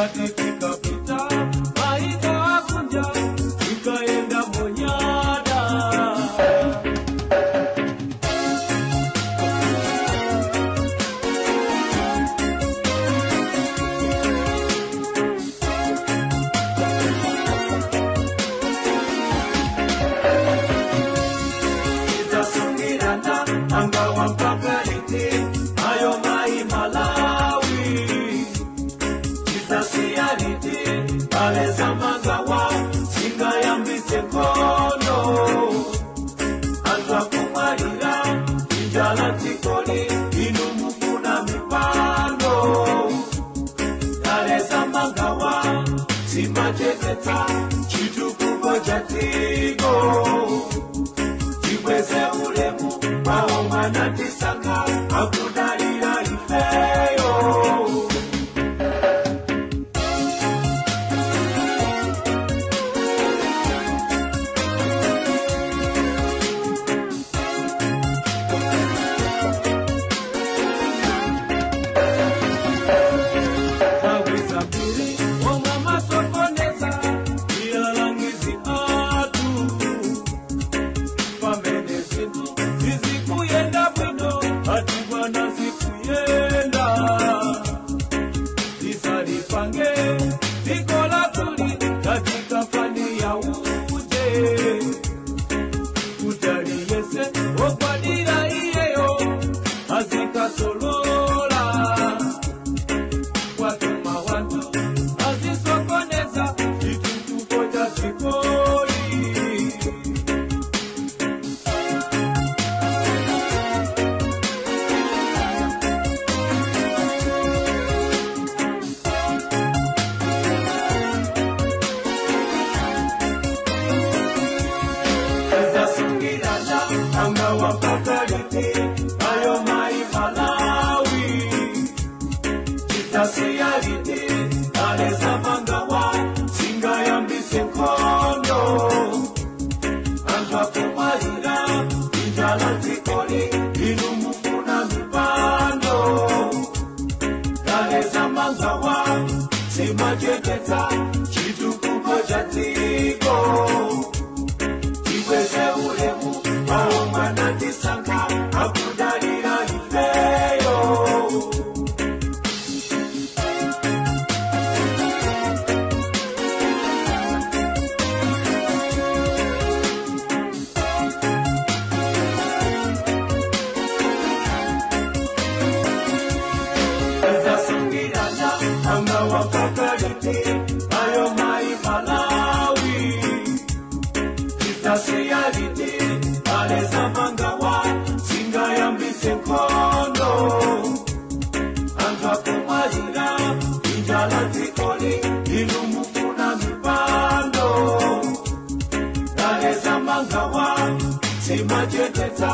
ikatifika pita maiko akunja ikaenda monyada. Izasungirana angawa mpaka iti ayo mai Malawi. Izasiyariti aleza magawa singa yambise kono. Anza kumarira injala tikoli inumukuna mipano. Aleza magawa simacheketa chitukuko chatigo. Jikweze ulemu waoma na tisanga akudalira ifeyo. Ayo mai Malawi. Izasiyariti aleza mangawa singa yambise kono. Anza kumarira injala tikoli inumukuna mipando. Aleza mangawa simacheketa chitukuko chatigo. Jikweze ulemu waoma na tisanga akudalira ifeyo. Izasungirana angawa kakaliti ayo mai Malawi. Izasiyariti aleza mangawa singa yambise kono. Anza kumarira injala tikoli inumukuna mipando. Aleza mangawa simacheketa